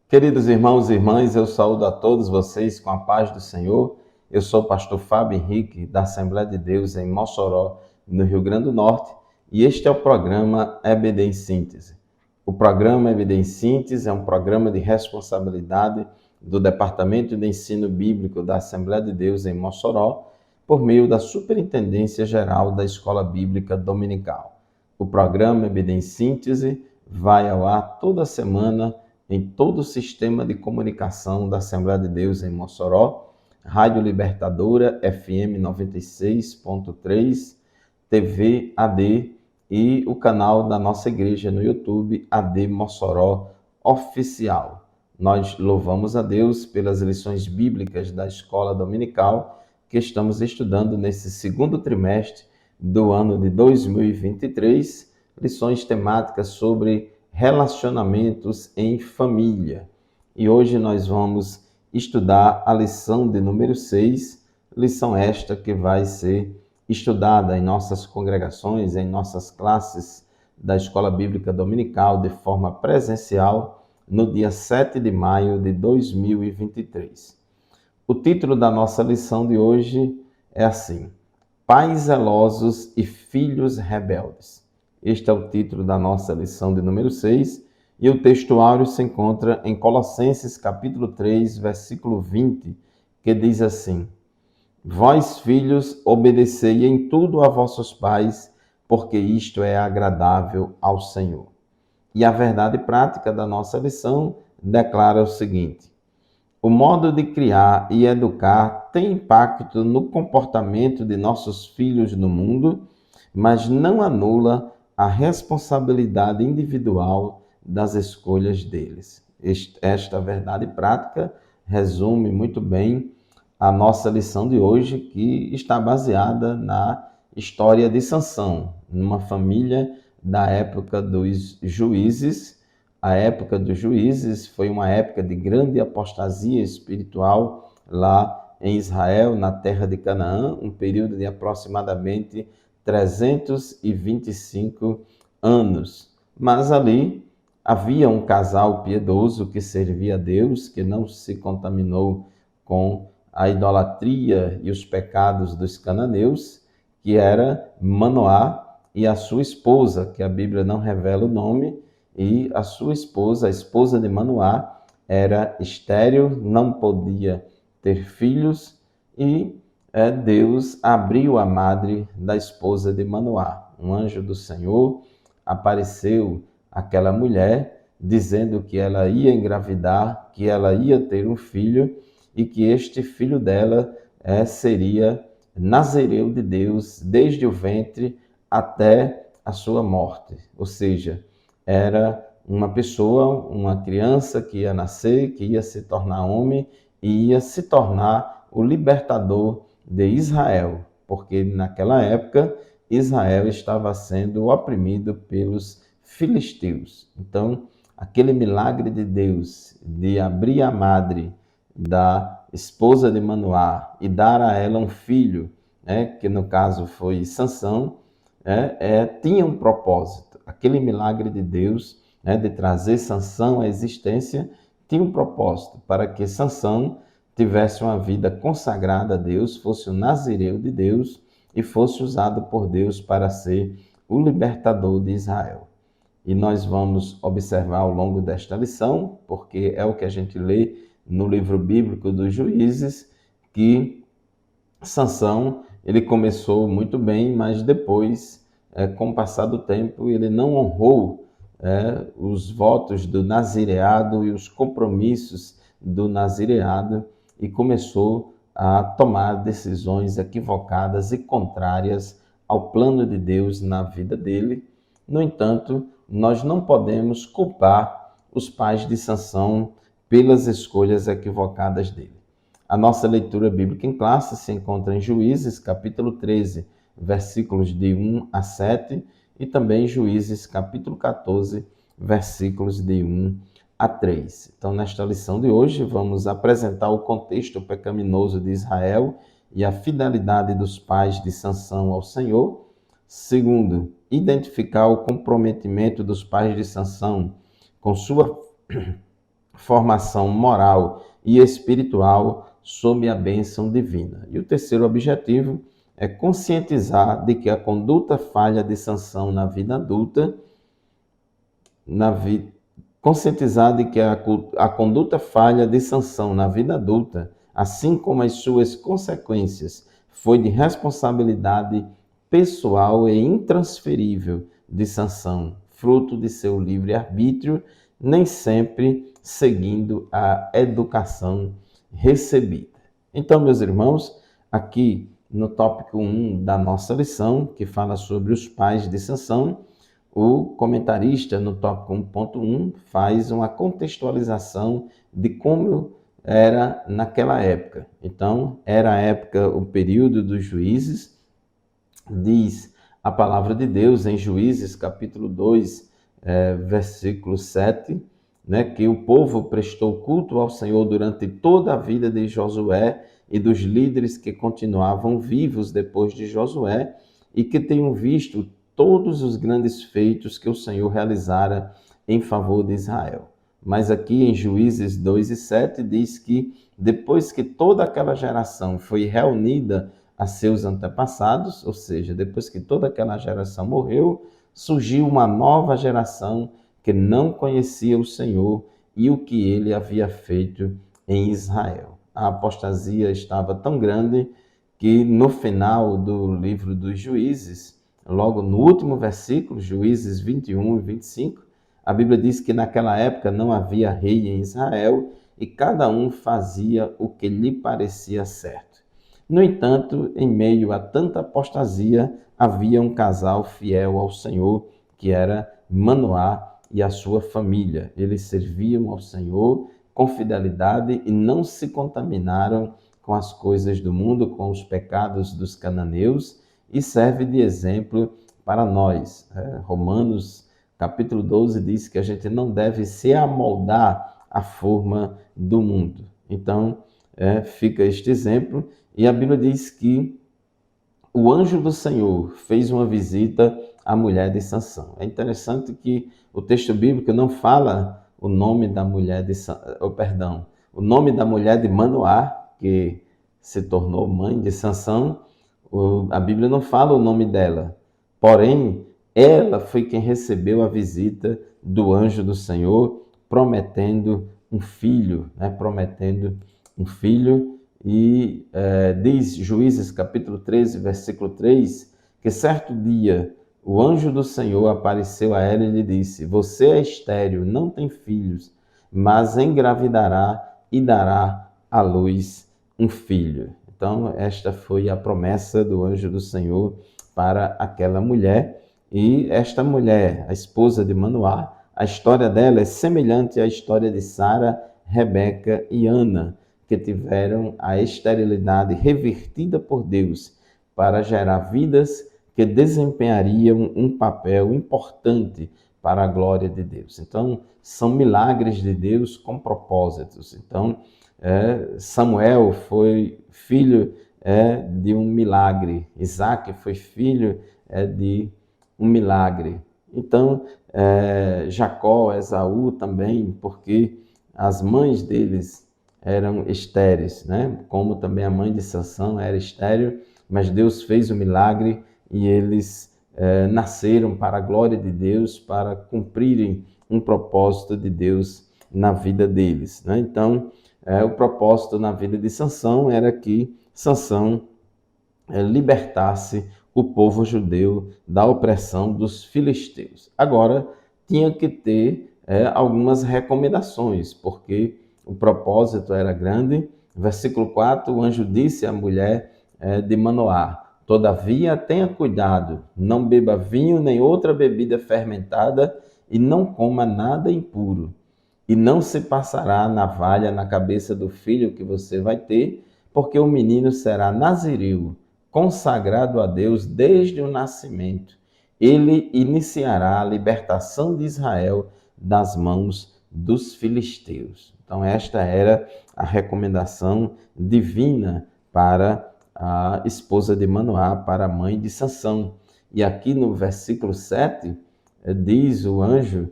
Queridos irmãos e irmãs, eu saúdo a todos vocês com a paz do Senhor. Eu sou o pastor Fábio Henrique, da Assembleia de Deus em Mossoró, no Rio Grande do Norte, e este é o programa EBD em Síntese. O programa EBD em Síntese é um programa de responsabilidade do Departamento de Ensino Bíblico da Assembleia de Deus em Mossoró, por meio da Superintendência Geral da Escola Bíblica Dominical. O programa EBD em Síntese vai ao ar toda semana em todo o sistema de comunicação da Assembleia de Deus em Mossoró, Rádio Libertadora FM 96.3, TV AD e o canal da nossa igreja no YouTube, AD Mossoró Oficial. Nós louvamos a Deus pelas lições bíblicas da Escola Dominical que estamos estudando nesse segundo trimestre do ano de 2023, lições temáticas sobre relacionamentos em família. E hoje nós vamos estudar a lição de número 6, lição esta que vai ser estudada em nossas congregações, em nossas classes da Escola Bíblica Dominical de forma presencial no dia 7 de maio de 2023. O título da nossa lição de hoje é assim: Pais zelosos e filhos rebeldes. Este é o título da nossa lição de número 6, e o texto áureo se encontra em Colossenses capítulo 3, versículo 20, que diz assim: Vós, filhos, obedecei em tudo a vossos pais, porque isto é agradável ao Senhor. E a verdade prática da nossa lição declara o seguinte: o modo de criar e educar tem impacto no comportamento de nossos filhos no mundo, mas não anula a responsabilidade individual das escolhas deles. Esta verdade prática resume muito bem a nossa lição de hoje, que está baseada na história de Sansão, numa família da época dos juízes. A época dos juízes foi uma época de grande apostasia espiritual lá em Israel, na terra de Canaã, um período de aproximadamente 325 anos. Mas ali havia um casal piedoso que servia a Deus, que não se contaminou com a idolatria e os pecados dos cananeus, que era Manoá e a sua esposa, que a Bíblia não revela o nome, e a sua esposa, a esposa de Manoá, era estéril, não podia ter filhos, e Deus abriu a madre da esposa de Manoá. Um anjo do Senhor apareceu àquela mulher, dizendo que ela ia engravidar, que ela ia ter um filho, e que este filho dela seria nazireu de Deus desde o ventre até a sua morte. Ou seja, era uma pessoa, uma criança que ia nascer, que ia se tornar homem e ia se tornar o libertador de Israel, porque naquela época Israel estava sendo oprimido pelos filisteus. Então, aquele milagre de Deus de abrir a madre da esposa de Manoá e dar a ela um filho, que no caso foi Sansão, tinha um propósito. Aquele milagre de Deus, de trazer Sansão à existência, tinha um propósito para que Sansão tivesse uma vida consagrada a Deus, fosse o nazireu de Deus e fosse usado por Deus para ser o libertador de Israel. E nós vamos observar ao longo desta lição, porque é o que a gente lê no livro bíblico dos Juízes, que Sansão, ele começou muito bem, mas depois, com o passar do tempo, ele não honrou os votos do nazireado e os compromissos do nazireado e começou a tomar decisões equivocadas e contrárias ao plano de Deus na vida dele. No entanto, nós não podemos culpar os pais de Sansão pelas escolhas equivocadas dele. A nossa leitura bíblica em classe se encontra em Juízes, capítulo 13, versículos de 1 a 7, e também Juízes, capítulo 14, versículos de 1 a 3. Então, nesta lição de hoje, vamos apresentar o contexto pecaminoso de Israel e a fidelidade dos pais de Sansão ao Senhor. Segundo, identificar o comprometimento dos pais de Sansão com sua formação moral e espiritual sob a bênção divina. E o terceiro objetivo é conscientizar de que a conduta falha de Sansão na vida adulta, conscientizar de que a conduta falha de Sansão na vida adulta, assim como as suas consequências, foi de responsabilidade pessoal e intransferível de Sansão, fruto de seu livre-arbítrio, nem sempre seguindo a educação recebida. Então, meus irmãos, aqui no tópico 1 da nossa lição, que fala sobre os pais de Sansão, o comentarista no tópico 1.1 faz uma contextualização de como era naquela época. Então, era a época, o período dos juízes, diz a palavra de Deus em Juízes, capítulo 2, versículo 7, né, que o povo prestou culto ao Senhor durante toda a vida de Josué e dos líderes que continuavam vivos depois de Josué e que tenham visto todos os grandes feitos que o Senhor realizara em favor de Israel. Mas aqui em Juízes 2 e 7 diz que depois que toda aquela geração foi reunida a seus antepassados, ou seja, depois que toda aquela geração morreu, surgiu uma nova geração que não conhecia o Senhor e o que ele havia feito em Israel. A apostasia estava tão grande que no final do livro dos Juízes, logo no último versículo, Juízes 21 e 25, a Bíblia diz que naquela época não havia rei em Israel e cada um fazia o que lhe parecia certo. No entanto, em meio a tanta apostasia, havia um casal fiel ao Senhor, que era Manoá e a sua família. Eles serviam ao Senhor com fidelidade e não se contaminaram com as coisas do mundo, com os pecados dos cananeus, e serve de exemplo para nós. Romanos capítulo 12 diz que a gente não deve se amoldar à forma do mundo. Então, fica este exemplo, e a Bíblia diz que o anjo do Senhor fez uma visita à mulher de Sansão. É interessante que o texto bíblico não fala o nome da mulher o nome da mulher de Manoá, que se tornou mãe de Sansão. A Bíblia não fala o nome dela, porém, ela foi quem recebeu a visita do anjo do Senhor, prometendo um filho, e diz Juízes capítulo 13, versículo 3, que certo dia o anjo do Senhor apareceu a ela e lhe disse: você é estéril, não tem filhos, mas engravidará e dará à luz um filho. Então, esta foi a promessa do anjo do Senhor para aquela mulher. E esta mulher, a esposa de Manoá, a história dela é semelhante à história de Sara, Rebeca e Ana, que tiveram a esterilidade revertida por Deus para gerar vidas que desempenhariam um papel importante para a glória de Deus. Então, são milagres de Deus com propósitos. Então, Samuel foi filho de um milagre. Isaac foi filho de um milagre. Então, Jacó, Esaú também, porque as mães deles eram estéreis, né? Como também a mãe de Sansão era estéril, mas Deus fez o milagre e eles nasceram para a glória de Deus, para cumprirem um propósito de Deus na vida deles, né? Então, o propósito na vida de Sansão era que Sansão libertasse o povo judeu da opressão dos filisteus. Agora, tinha que ter algumas recomendações, porque o propósito era grande. Versículo 4, o anjo disse à mulher de Manoá: todavia tenha cuidado, não beba vinho nem outra bebida fermentada e não coma nada impuro. E não se passará navalha na cabeça do filho que você vai ter, porque o menino será nazireu, consagrado a Deus desde o nascimento. Ele iniciará a libertação de Israel das mãos dos filisteus. Então, esta era a recomendação divina para a esposa de Manoá, para a mãe de Sansão. E aqui no versículo 7, diz o anjo,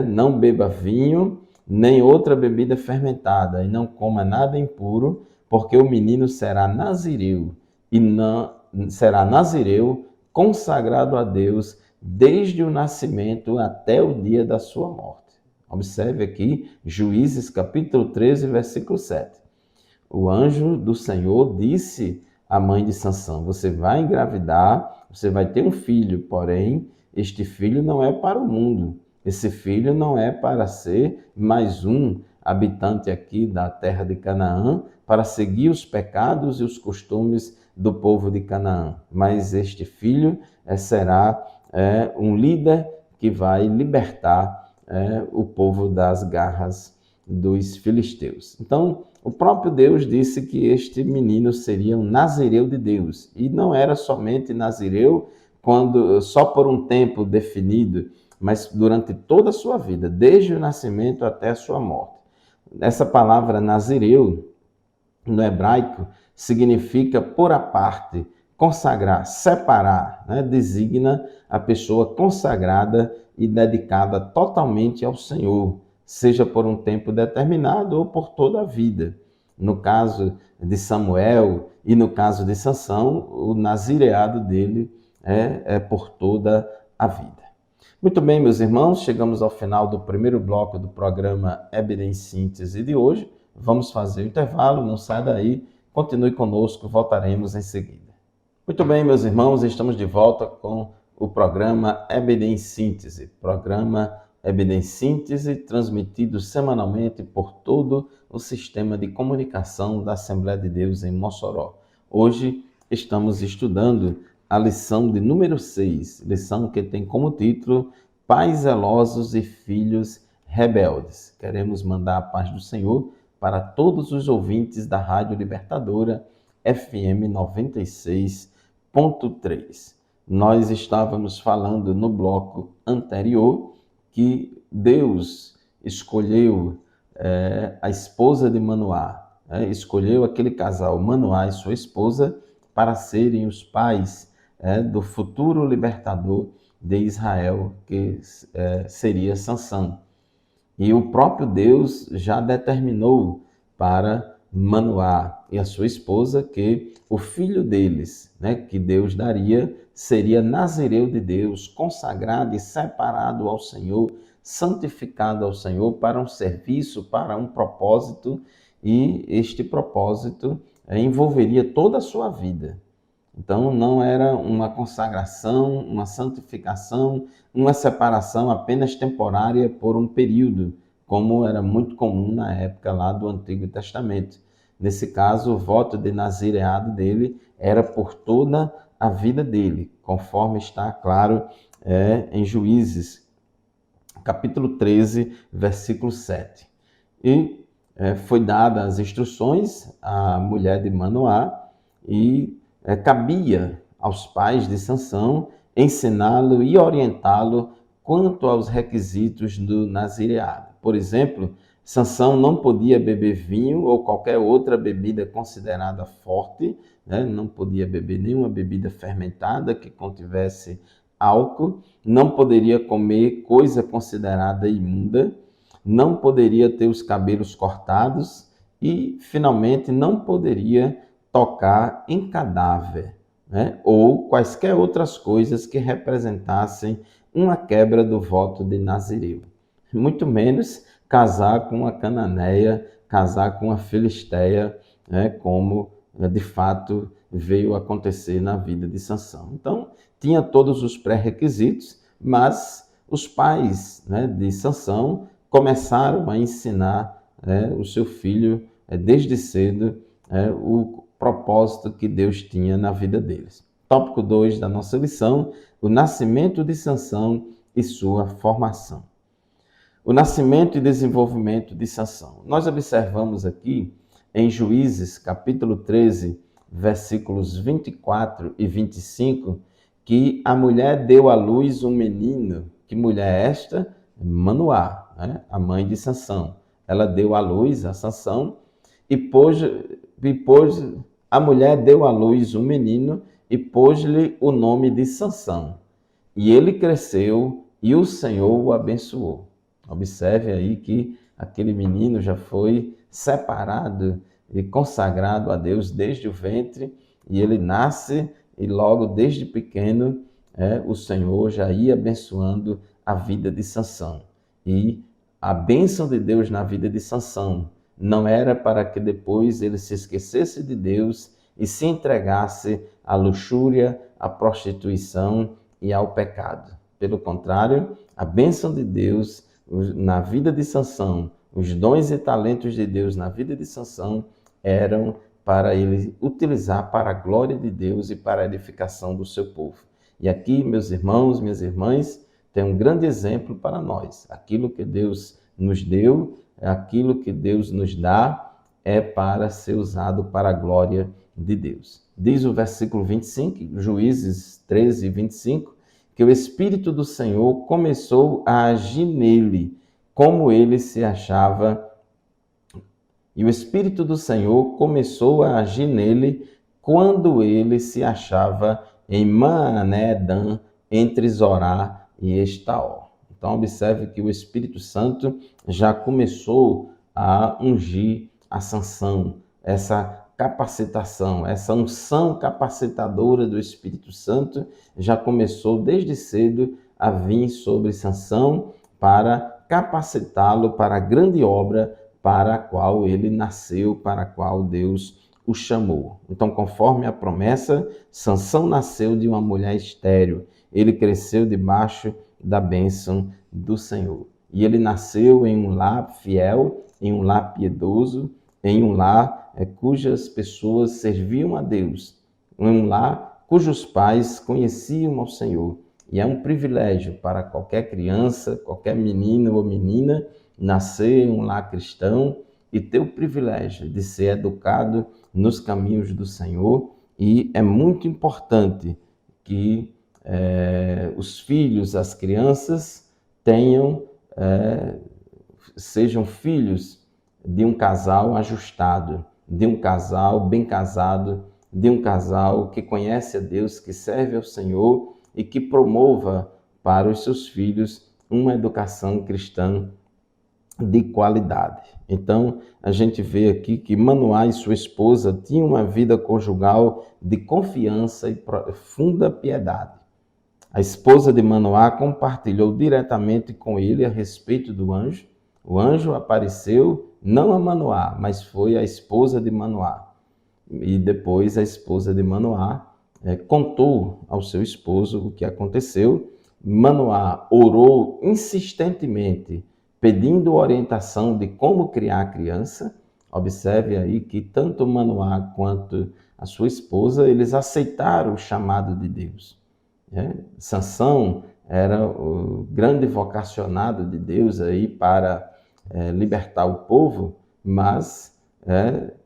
não beba vinho, nem outra bebida fermentada, e não coma nada impuro, porque o menino será nazireu, e não será nazireu consagrado a Deus desde o nascimento até o dia da sua morte. Observe aqui, Juízes capítulo 13, versículo 7. O anjo do Senhor disse à mãe de Sansão: você vai engravidar, você vai ter um filho, porém, este filho não é para o mundo. Esse filho não é para ser mais um habitante aqui da terra de Canaã, para seguir os pecados e os costumes do povo de Canaã. Mas este filho será um líder que vai libertar o povo das garras dos filisteus. Então, o próprio Deus disse que este menino seria um nazireu de Deus. E não era somente nazireu só por um tempo definido, mas durante toda a sua vida, desde o nascimento até a sua morte. Essa palavra nazireu, no hebraico, significa pôr à parte, consagrar, separar, designa a pessoa consagrada e dedicada totalmente ao Senhor, seja por um tempo determinado ou por toda a vida. No caso de Samuel e no caso de Sansão, o nazireado dele é por toda a vida. Muito bem, meus irmãos, chegamos ao final do primeiro bloco do programa EBD em Síntese de hoje. Vamos fazer o intervalo, não sai daí, continue conosco, voltaremos em seguida. Muito bem, meus irmãos, estamos de volta com o programa EBD em Síntese. Programa EBD em Síntese, transmitido semanalmente por todo o sistema de comunicação da Assembleia de Deus em Mossoró. Hoje estamos estudando a lição de número 6, lição que tem como título Pais zelosos e filhos rebeldes. Queremos mandar a paz do Senhor para todos os ouvintes da Rádio Libertadora FM 96.3. Nós estávamos falando no bloco anterior que Deus escolheu a esposa de Manoá, escolheu aquele casal, Manoá e sua esposa, para serem os pais do futuro libertador de Israel, que seria Sansão. E o próprio Deus já determinou para Manoá e a sua esposa que o filho deles, que Deus daria, seria nazireu de Deus, consagrado e separado ao Senhor, santificado ao Senhor para um serviço, para um propósito, e este propósito envolveria toda a sua vida. Então, não era uma consagração, uma santificação, uma separação apenas temporária por um período, como era muito comum na época lá do Antigo Testamento. Nesse caso, o voto de nazireado dele era por toda a vida dele, conforme está claro em Juízes, capítulo 13, versículo 7. E foi dada as instruções à mulher de Manoá e cabia aos pais de Sansão ensiná-lo e orientá-lo quanto aos requisitos do nazireado. Por exemplo, Sansão não podia beber vinho ou qualquer outra bebida considerada forte, não podia beber nenhuma bebida fermentada que contivesse álcool, não poderia comer coisa considerada imunda, não poderia ter os cabelos cortados e, finalmente, não poderia tocar em cadáver, ou quaisquer outras coisas que representassem uma quebra do voto de Nazireu. Muito menos casar com uma cananeia, casar com uma filisteia, como de fato veio acontecer na vida de Sansão. Então, tinha todos os pré-requisitos, mas os pais de Sansão começaram a ensinar o seu filho desde cedo o propósito que Deus tinha na vida deles. Tópico 2 da nossa lição, o nascimento de Sansão e sua formação. O nascimento e desenvolvimento de Sansão. Nós observamos aqui em Juízes, capítulo 13, versículos 24 e 25, que a mulher deu à luz um menino. Que mulher é esta? Manoá, a mãe de Sansão. Ela deu à luz a Sansão e a mulher deu à luz um menino e pôs-lhe o nome de Sansão. E ele cresceu e o Senhor o abençoou. Observe aí que aquele menino já foi separado e consagrado a Deus desde o ventre, e ele nasce e logo desde pequeno o Senhor já ia abençoando a vida de Sansão. E a bênção de Deus na vida de Sansão não era para que depois ele se esquecesse de Deus e se entregasse à luxúria, à prostituição e ao pecado. Pelo contrário, a bênção de Deus na vida de Sansão, os dons e talentos de Deus na vida de Sansão eram para ele utilizar para a glória de Deus e para a edificação do seu povo. E aqui, meus irmãos, minhas irmãs, tem um grande exemplo para nós. Aquilo que Deus nos deu, aquilo que Deus nos dá, é para ser usado para a glória de Deus. Diz o versículo 25, Juízes 13, 25, que o Espírito do Senhor começou a agir nele, como ele se achava. E o Espírito do Senhor começou a agir nele quando ele se achava em Maané-Dan, entre Zorá e Estaol. Então, observe que o Espírito Santo já começou a ungir a Sansão, essa capacitação, essa unção capacitadora do Espírito Santo já começou desde cedo a vir sobre Sansão para capacitá-lo para a grande obra para a qual ele nasceu, para a qual Deus o chamou. Então, conforme a promessa, Sansão nasceu de uma mulher estéril. Ele cresceu debaixo da bênção do Senhor. E ele nasceu em um lar fiel, em um lar piedoso, em um lar cujas pessoas serviam a Deus, em um lar cujos pais conheciam ao Senhor. E é um privilégio para qualquer criança, qualquer menino ou menina, nascer em um lar cristão e ter o privilégio de ser educado nos caminhos do Senhor. E é muito importante que os filhos, as crianças, sejam filhos de um casal ajustado, de um casal bem casado, de um casal que conhece a Deus, que serve ao Senhor e que promova para os seus filhos uma educação cristã de qualidade. Então, a gente vê aqui que Manoá e sua esposa tinham uma vida conjugal de confiança e profunda piedade. A esposa de Manoá compartilhou diretamente com ele a respeito do anjo. O anjo apareceu não a Manoá, mas foi a esposa de Manoá. E depois a esposa de Manoá contou ao seu esposo o que aconteceu. Manoá orou insistentemente, pedindo orientação de como criar a criança. Observe aí que tanto Manoá quanto a sua esposa, eles aceitaram o chamado de Deus. Sansão era o grande vocacionado de Deus aí para libertar o povo, mas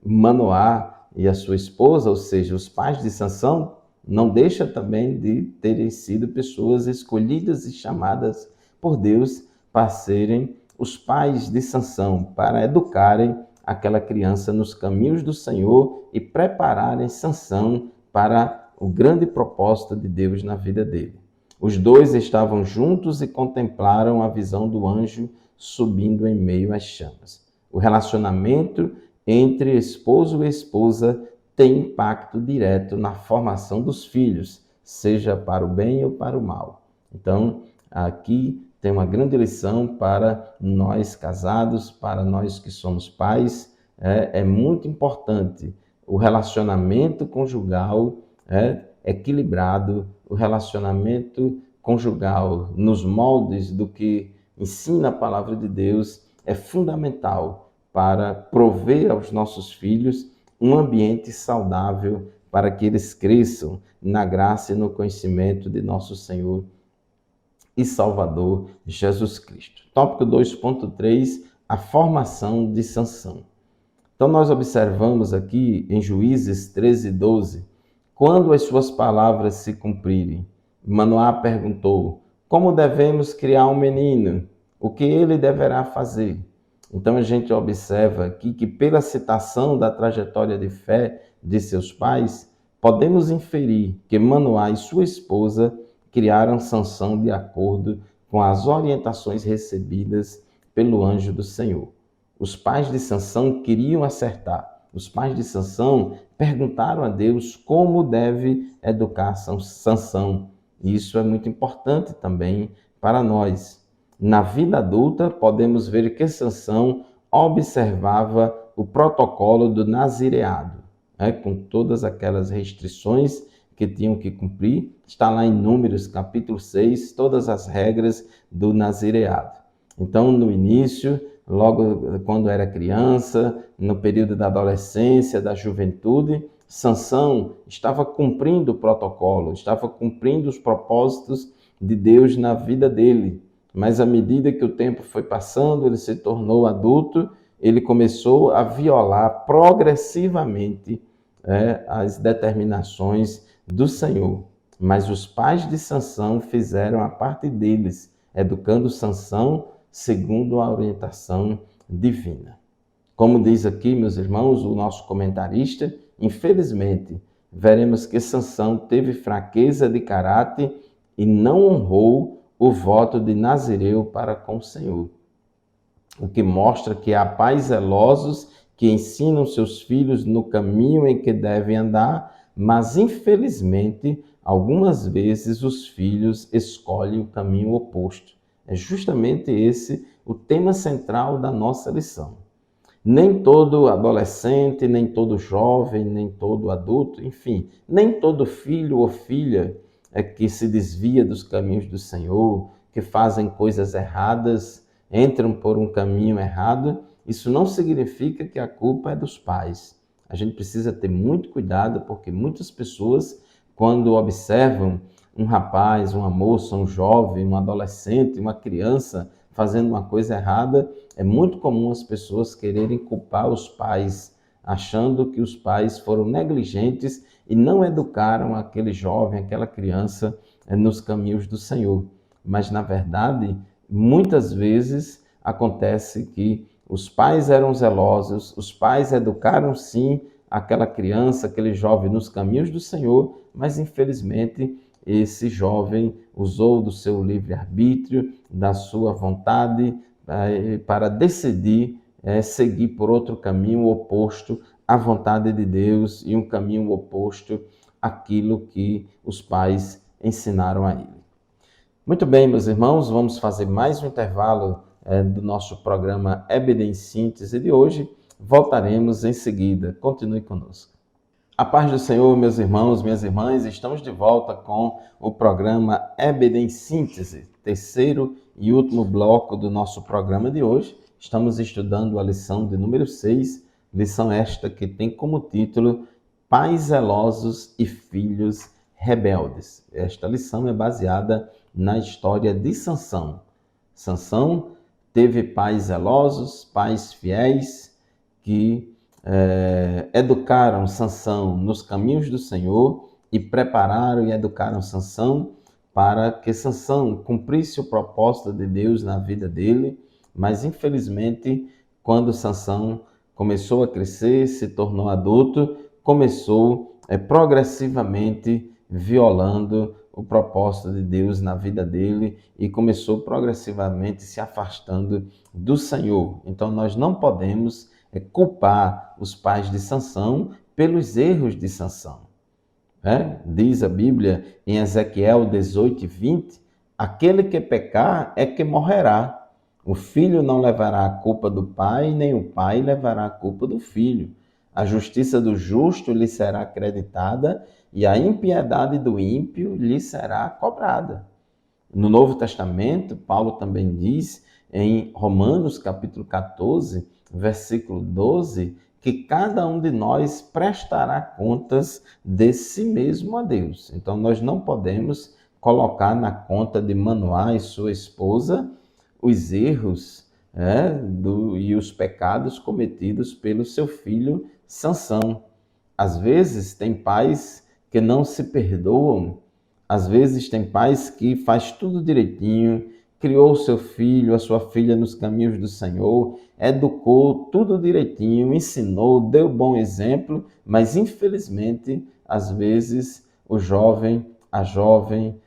Manoá e a sua esposa, ou seja, os pais de Sansão, não deixa também de terem sido pessoas escolhidas e chamadas por Deus para serem os pais de Sansão, para educarem aquela criança nos caminhos do Senhor e prepararem Sansão para o grande propósito de Deus na vida dele. Os dois estavam juntos e contemplaram a visão do anjo subindo em meio às chamas. O relacionamento entre esposo e esposa tem impacto direto na formação dos filhos, seja para o bem ou para o mal. Então, aqui tem uma grande lição para nós casados, para nós que somos pais. É muito importante o relacionamento conjugal equilibrado, o relacionamento conjugal nos moldes do que ensina a palavra de Deus é fundamental para prover aos nossos filhos um ambiente saudável para que eles cresçam na graça e no conhecimento de nosso Senhor e Salvador Jesus Cristo. Tópico 2.3, a formação de Sansão. Então nós observamos aqui em Juízes 13:12, quando as suas palavras se cumprirem, Manoá perguntou: como devemos criar um menino? O que ele deverá fazer? Então a gente observa aqui que pela citação da trajetória de fé de seus pais, podemos inferir que Manoá e sua esposa criaram Sansão de acordo com as orientações recebidas pelo anjo do Senhor. Os pais de Sansão queriam acertar. Os pais de Sansão perguntaram a Deus como deve educar Sansão. Isso é muito importante também para nós. Na vida adulta, podemos ver que Sansão observava o protocolo do nazireado, com todas aquelas restrições que tinham que cumprir. Está lá em Números, capítulo 6, todas as regras do nazireado. Então, no início, logo quando era criança, no período da adolescência, da juventude, Sansão estava cumprindo o protocolo, estava cumprindo os propósitos de Deus na vida dele. Mas à medida que o tempo foi passando, ele se tornou adulto, ele começou a violar progressivamente as determinações do Senhor. Mas os pais de Sansão fizeram a parte deles, educando Sansão segundo a orientação divina. Como diz aqui, meus irmãos, o nosso comentarista, infelizmente, veremos que Sansão teve fraqueza de caráter e não honrou o voto de Nazireu para com o Senhor. O que mostra que há pais zelosos que ensinam seus filhos no caminho em que devem andar, mas infelizmente, algumas vezes os filhos escolhem o caminho oposto. É justamente esse o tema central da nossa lição. Nem todo adolescente, nem todo jovem, nem todo adulto, enfim, nem todo filho ou filha que se desvia dos caminhos do Senhor, que fazem coisas erradas, entram por um caminho errado. Isso não significa que a culpa é dos pais. A gente precisa ter muito cuidado, porque muitas pessoas, quando observam um rapaz, uma moça, um jovem, um adolescente, uma criança fazendo uma coisa errada, é muito comum as pessoas quererem culpar os pais, achando que os pais foram negligentes e não educaram aquele jovem, aquela criança nos caminhos do Senhor. Mas, na verdade, muitas vezes acontece que os pais eram zelosos, os pais educaram sim aquela criança, aquele jovem nos caminhos do Senhor, mas infelizmente esse jovem usou do seu livre-arbítrio, da sua vontade, para decidir seguir por outro caminho oposto à vontade de Deus e um caminho oposto àquilo que os pais ensinaram a ele. Muito bem, meus irmãos, vamos fazer mais um intervalo do nosso programa EBD em Síntese de hoje. Voltaremos em seguida. Continue conosco. A paz do Senhor, meus irmãos, minhas irmãs, estamos de volta com o programa EBD em Síntese, terceiro e último bloco do nosso programa de hoje. Estamos estudando a lição de número 6, lição esta que tem como título Pais zelosos e filhos rebeldes. Esta lição é baseada na história de Sansão. Sansão teve pais zelosos, pais fiéis, que educaram Sansão nos caminhos do Senhor e prepararam e educaram Sansão para que Sansão cumprisse o propósito de Deus na vida dele, mas infelizmente, quando Sansão começou a crescer, se tornou adulto, começou progressivamente violando o propósito de Deus na vida dele e começou progressivamente se afastando do Senhor. Então nós não podemos culpar os pais de Sansão pelos erros de Sansão. Diz a Bíblia em Ezequiel 18:20, aquele que pecar é que morrerá. O filho não levará a culpa do pai, nem o pai levará a culpa do filho. A justiça do justo lhe será acreditada e a impiedade do ímpio lhe será cobrada. No Novo Testamento, Paulo também diz em Romanos capítulo 14, versículo 12, que cada um de nós prestará contas de si mesmo a Deus. Então, nós não podemos colocar na conta de Manoá e sua esposa os erros e os pecados cometidos pelo seu filho Sansão. Às vezes, tem pais que não se perdoam. Às vezes, tem pais que faz tudo direitinho, criou seu filho, a sua filha nos caminhos do Senhor, educou tudo direitinho, ensinou, deu bom exemplo, mas infelizmente, às vezes, o jovem, a jovem,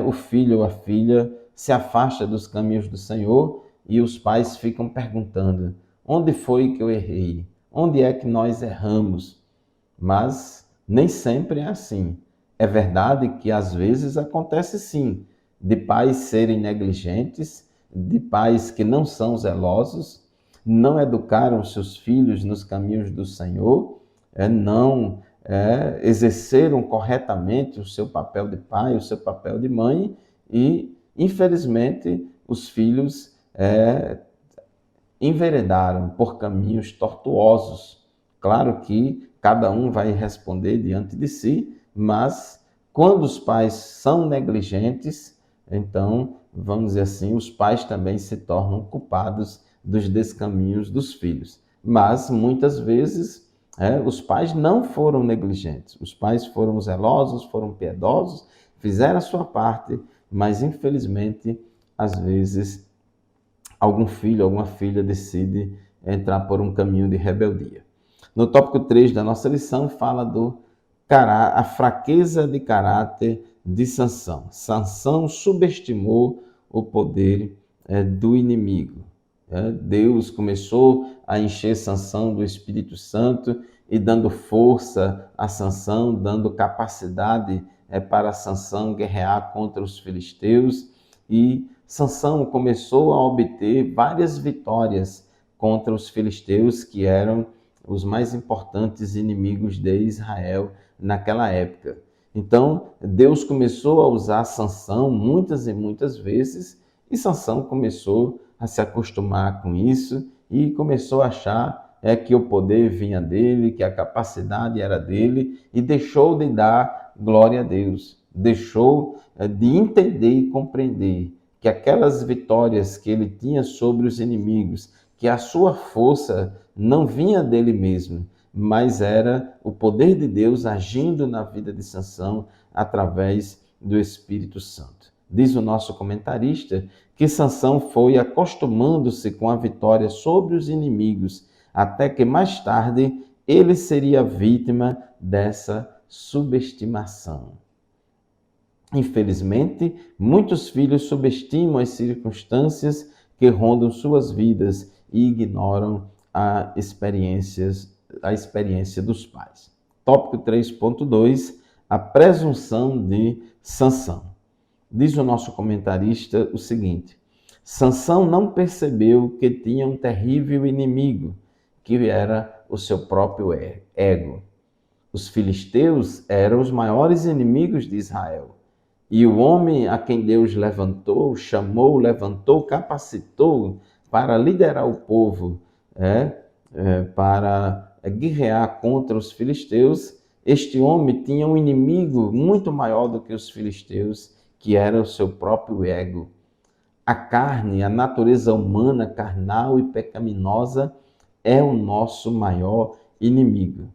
o filho ou a filha se afasta dos caminhos do Senhor e os pais ficam perguntando: Onde foi que eu errei? Onde é que nós erramos? Mas nem sempre é assim. É verdade que às vezes acontece sim, de pais serem negligentes, de pais que não são zelosos, não educaram seus filhos nos caminhos do Senhor, não exerceram corretamente o seu papel de pai, o seu papel de mãe, e infelizmente os filhos enveredaram por caminhos tortuosos. Claro que cada um vai responder diante de si, mas quando os pais são negligentes, então, vamos dizer assim, os pais também se tornam culpados dos descaminhos dos filhos. Mas muitas vezes os pais não foram negligentes, os pais foram zelosos, foram piedosos, fizeram a sua parte, mas infelizmente, às vezes, algum filho, alguma filha decide entrar por um caminho de rebeldia. No tópico 3 da nossa lição fala a fraqueza de caráter de Sansão. Sansão subestimou o poder do inimigo. Deus começou a encher Sansão do Espírito Santo e dando força a Sansão, dando capacidade para Sansão guerrear contra os filisteus, e Sansão começou a obter várias vitórias contra os filisteus, que eram os mais importantes inimigos de Israel naquela época. Então, Deus começou a usar Sansão muitas e muitas vezes, e Sansão começou a se acostumar com isso e começou a achar que o poder vinha dele, que a capacidade era dele, e deixou de dar glória a Deus, deixou de entender e compreender que aquelas vitórias que ele tinha sobre os inimigos, que a sua força não vinha dele mesmo, mas era o poder de Deus agindo na vida de Sansão através do Espírito Santo. Diz o nosso comentarista que Sansão foi acostumando-se com a vitória sobre os inimigos, até que mais tarde ele seria vítima dessa subestimação. Infelizmente, muitos filhos subestimam as circunstâncias que rondam suas vidas e ignoram a experiência dos pais. Tópico 3.2, a presunção de Sansão. Diz o nosso comentarista o seguinte: Sansão não percebeu que tinha um terrível inimigo, que era o seu próprio ego. Os filisteus eram os maiores inimigos de Israel. E o homem a quem Deus levantou, chamou, levantou, capacitou para liderar o povo, para guerrear contra os filisteus, este homem tinha um inimigo muito maior do que os filisteus, que era o seu próprio ego. A carne, a natureza humana, carnal e pecaminosa, é o nosso maior inimigo.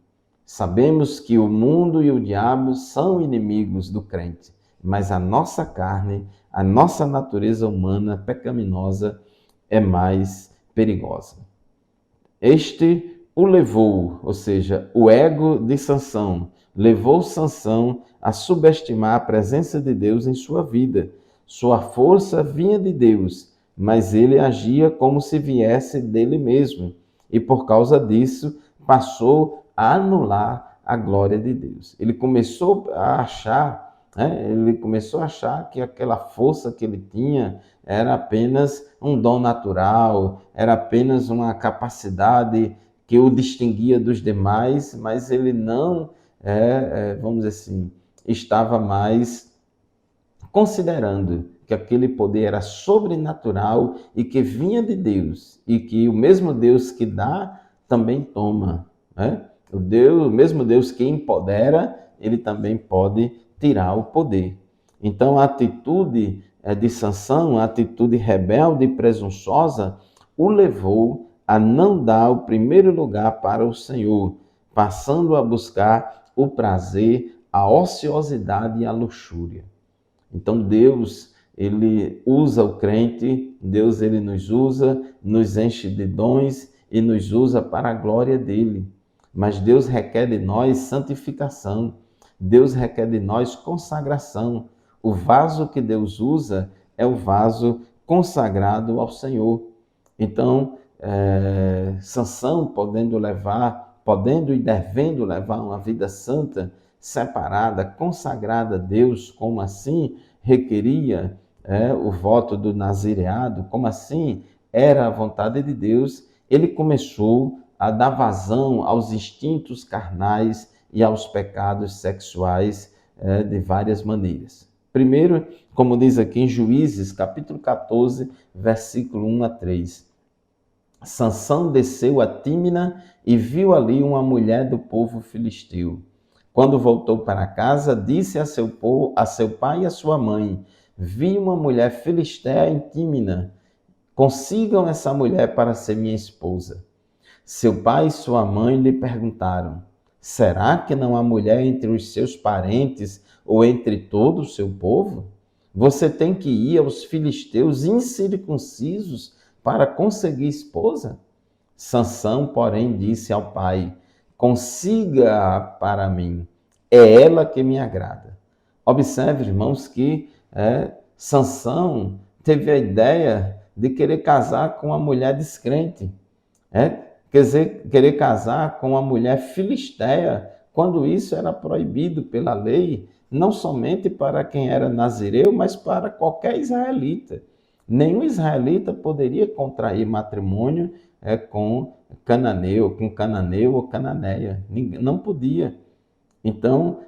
Sabemos que o mundo e o diabo são inimigos do crente, mas a nossa carne, a nossa natureza humana pecaminosa é mais perigosa. Este o levou, ou seja, o ego de Sansão, levou Sansão a subestimar a presença de Deus em sua vida. Sua força vinha de Deus, mas ele agia como se viesse dele mesmo, e por causa disso passou a anular a glória de Deus. Ele começou a achar que aquela força que ele tinha era apenas um dom natural, era apenas uma capacidade que o distinguia dos demais, mas ele não, vamos dizer assim, estava mais considerando que aquele poder era sobrenatural e que vinha de Deus, e que o mesmo Deus que dá também toma, O mesmo Deus que empodera, ele também pode tirar o poder. Então a atitude de Sansão, a atitude rebelde e presunçosa, o levou a não dar o primeiro lugar para o Senhor, passando a buscar o prazer, a ociosidade e a luxúria. Então Deus, ele usa o crente, Deus ele nos usa, nos enche de dons e nos usa para a glória dele. Mas Deus requer de nós santificação, Deus requer de nós consagração. O vaso que Deus usa é o vaso consagrado ao Senhor. Então, Sansão podendo e devendo levar uma vida santa, separada, consagrada a Deus, como assim requeria o voto do nazireado, como assim era a vontade de Deus, ele começou a dar vazão aos instintos carnais e aos pecados sexuais de várias maneiras. Primeiro, como diz aqui em Juízes, capítulo 14, versículo 1 a 3. Sansão desceu a Tímina e viu ali uma mulher do povo filisteu. Quando voltou para casa, disse a seu pai e a sua mãe: vi uma mulher filistéia em Tímina. Consigam essa mulher para ser minha esposa. Seu pai e sua mãe lhe perguntaram: será que não há mulher entre os seus parentes ou entre todo o seu povo? Você tem que ir aos filisteus incircuncisos para conseguir esposa? Sansão, porém, disse ao pai: consiga-a para mim, é ela que me agrada. Observe, irmãos, que Sansão teve a ideia de querer casar com uma mulher descrente. Quer dizer, querer casar com uma mulher filisteia, quando isso era proibido pela lei, não somente para quem era nazireu, mas para qualquer israelita. Nenhum israelita poderia contrair matrimônio com cananeu ou cananeia. Não podia. Então,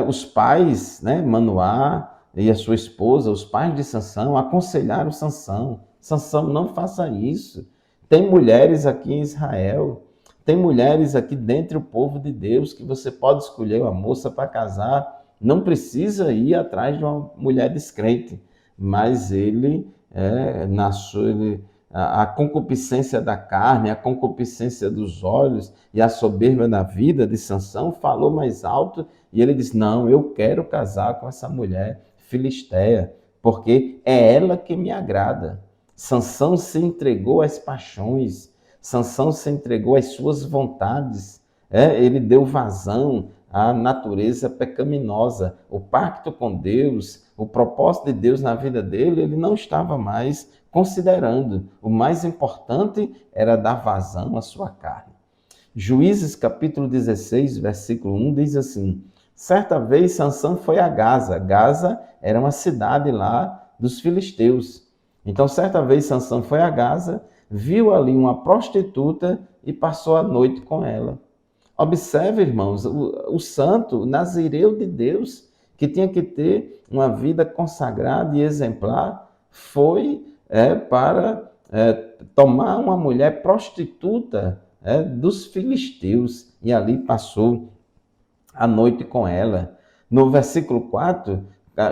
os pais, Manoá e a sua esposa, os pais de Sansão, aconselharam Sansão: Sansão, não faça isso. Tem mulheres aqui em Israel, tem mulheres aqui dentre o povo de Deus que você pode escolher uma moça para casar. Não precisa ir atrás de uma mulher descrente. Mas a concupiscência da carne, a concupiscência dos olhos e a soberba da vida de Sansão falou mais alto e ele disse: não, eu quero casar com essa mulher filistéia, porque é ela que me agrada. Sansão se entregou às paixões, Sansão se entregou às suas vontades, ele deu vazão à natureza pecaminosa. O pacto com Deus, o propósito de Deus na vida dele, ele não estava mais considerando. O mais importante era dar vazão à sua carne. Juízes capítulo 16, versículo 1 diz assim: certa vez Sansão foi a Gaza. Gaza era uma cidade lá dos filisteus. Então, certa vez Sansão foi a Gaza, viu ali uma prostituta e passou a noite com ela. Observe, irmãos, o santo, o nazireu de Deus, que tinha que ter uma vida consagrada e exemplar, foi para tomar uma mulher prostituta dos filisteus e ali passou a noite com ela. No versículo 4,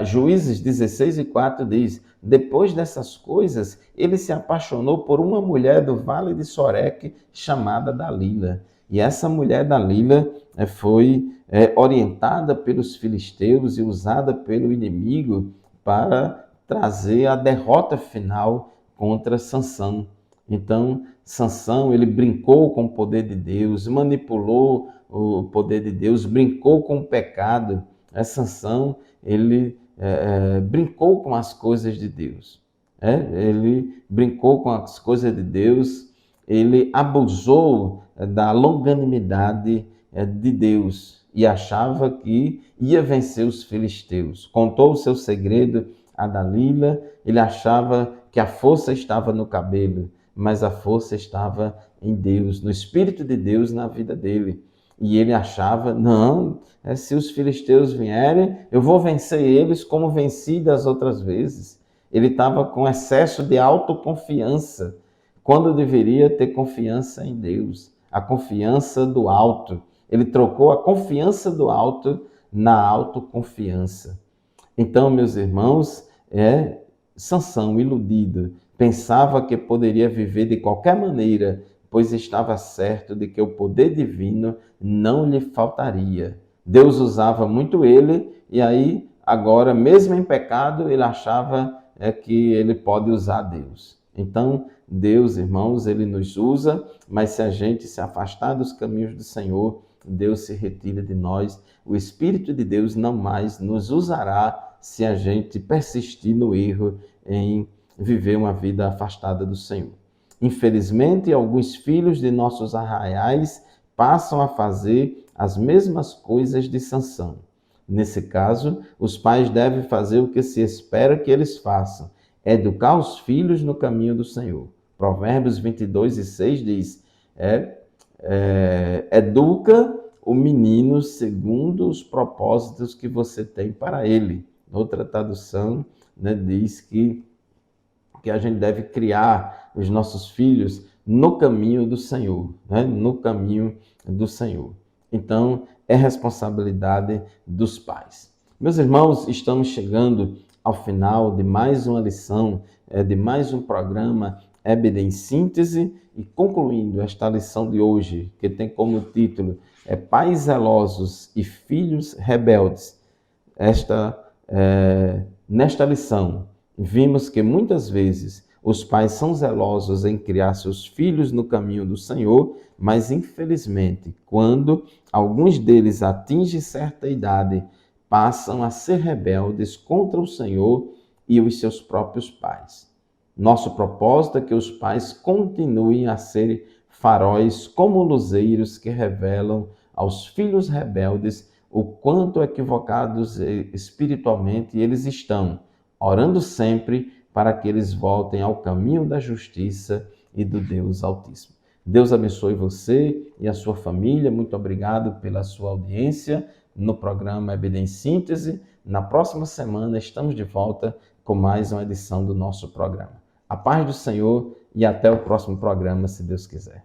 Juízes 16 e 4 diz: depois dessas coisas, ele se apaixonou por uma mulher do vale de Soreque chamada Dalila. E essa mulher Dalila foi orientada pelos filisteus e usada pelo inimigo para trazer a derrota final contra Sansão. Então, Sansão, ele brincou com o poder de Deus, manipulou o poder de Deus, brincou com o pecado. Sansão, ele brincou com as coisas de Deus. Ele brincou com as coisas de Deus, ele abusou da longanimidade de Deus e achava que ia vencer os filisteus. Contou o seu segredo a Dalila, ele achava que a força estava no cabelo, mas a força estava em Deus, no Espírito de Deus na vida dele. E ele achava, não, se os filisteus vierem, eu vou vencer eles como venci das outras vezes. Ele estava com excesso de autoconfiança, quando deveria ter confiança em Deus, a confiança do alto. Ele trocou a confiança do alto na autoconfiança. Então, meus irmãos, Sansão, iludido, pensava que poderia viver de qualquer maneira, pois estava certo de que o poder divino não lhe faltaria. Deus usava muito ele, e aí, agora, mesmo em pecado, ele achava que ele pode usar Deus. Então, Deus, irmãos, ele nos usa, mas se a gente se afastar dos caminhos do Senhor, Deus se retira de nós. O Espírito de Deus não mais nos usará se a gente persistir no erro em viver uma vida afastada do Senhor. Infelizmente, alguns filhos de nossos arraiais passam a fazer as mesmas coisas de Sansão. Nesse caso, os pais devem fazer o que se espera que eles façam: educar os filhos no caminho do Senhor. Provérbios 22:6 diz: educa o menino segundo os propósitos que você tem para ele. Outra tradução, né, diz que a gente deve criar os nossos filhos no caminho do Senhor, né? No caminho do Senhor. Então, é responsabilidade dos pais. Meus irmãos, estamos chegando ao final de mais uma lição, de mais um programa EBD em Síntese, e concluindo esta lição de hoje, que tem como título Pais zelosos e filhos rebeldes. Nesta lição, vimos que muitas vezes os pais são zelosos em criar seus filhos no caminho do Senhor, mas infelizmente, quando alguns deles atingem certa idade, passam a ser rebeldes contra o Senhor e os seus próprios pais. Nosso propósito é que os pais continuem a ser faróis como luzeiros que revelam aos filhos rebeldes o quanto equivocados espiritualmente eles estão, orando sempre para que eles voltem ao caminho da justiça e do Deus Altíssimo. Deus abençoe você e a sua família. Muito obrigado pela sua audiência no programa EBD em Síntese. Na próxima semana estamos de volta com mais uma edição do nosso programa. A paz do Senhor e até o próximo programa, se Deus quiser.